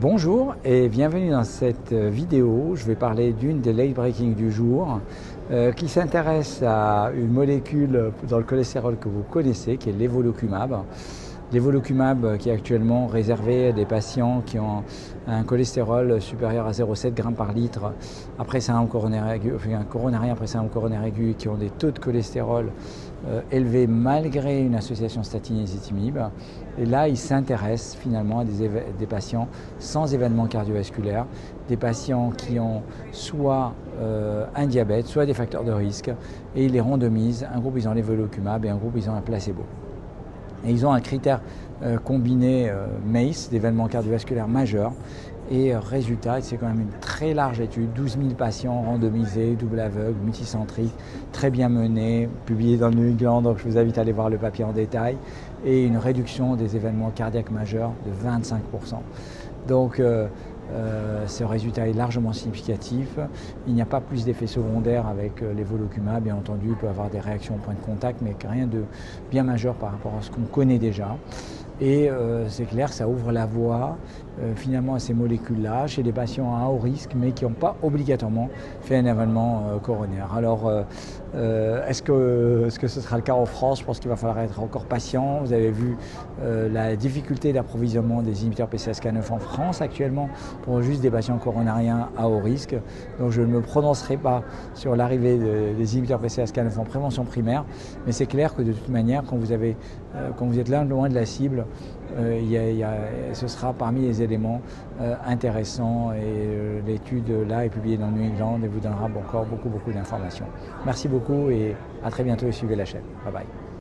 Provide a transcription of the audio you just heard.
Bonjour et bienvenue dans cette vidéo. Je vais parler d'une des late breaking du jour qui s'intéresse à une molécule dans le cholestérol que vous connaissez, qui est l'évolucumab. L'évolucumab qui est actuellement réservé à des patients qui ont un cholestérol supérieur à 0,7 g par litre après syndrome coronaire aigu, un coronarien après syndrome coronaire aigu, qui ont des taux de cholestérol élevés malgré une association statine-ezetimibe. Et là, il s'intéresse finalement à des patients sans événements cardiovasculaires, des patients qui ont soit un diabète, soit des facteurs de risque, et ils les randomisent. Un groupe, ils ont l'évolucumab et un groupe, ils ont un placebo. Et ils ont un critère combiné MACE, d'événements cardiovasculaires majeurs. Et résultat, c'est quand même une très large étude, 12 000 patients randomisés, double aveugle, multicentrique, très bien menée, publiée dans le New England, donc je vous invite à aller voir le papier en détail, et une réduction des événements cardiaques majeurs de 25%. Donc ce résultat est largement significatif. Il n'y a pas plus d'effets secondaires avec l'évolucumab. Bien entendu, il peut y avoir des réactions au point de contact, mais rien de bien majeur par rapport à ce qu'on connaît déjà. Et c'est clair, ça ouvre la voie finalement à ces molécules-là chez des patients à haut risque, mais qui n'ont pas obligatoirement fait un événement coronaire. Alors, est-ce que ce sera le cas en France? Je pense qu'il va falloir être encore patient. Vous avez vu la difficulté d'approvisionnement des inhibiteurs PCSK9 en France actuellement pour juste des patients coronariens à haut risque. Donc je ne me prononcerai pas sur l'arrivée des inhibiteurs PCSK9 en prévention primaire, mais c'est clair que de toute manière, quand vous êtes loin de la cible, ce sera parmi les éléments intéressants, et l'étude là est publiée dans le New England et vous donnera encore beaucoup d'informations. Merci beaucoup et à très bientôt et suivez la chaîne. Bye bye.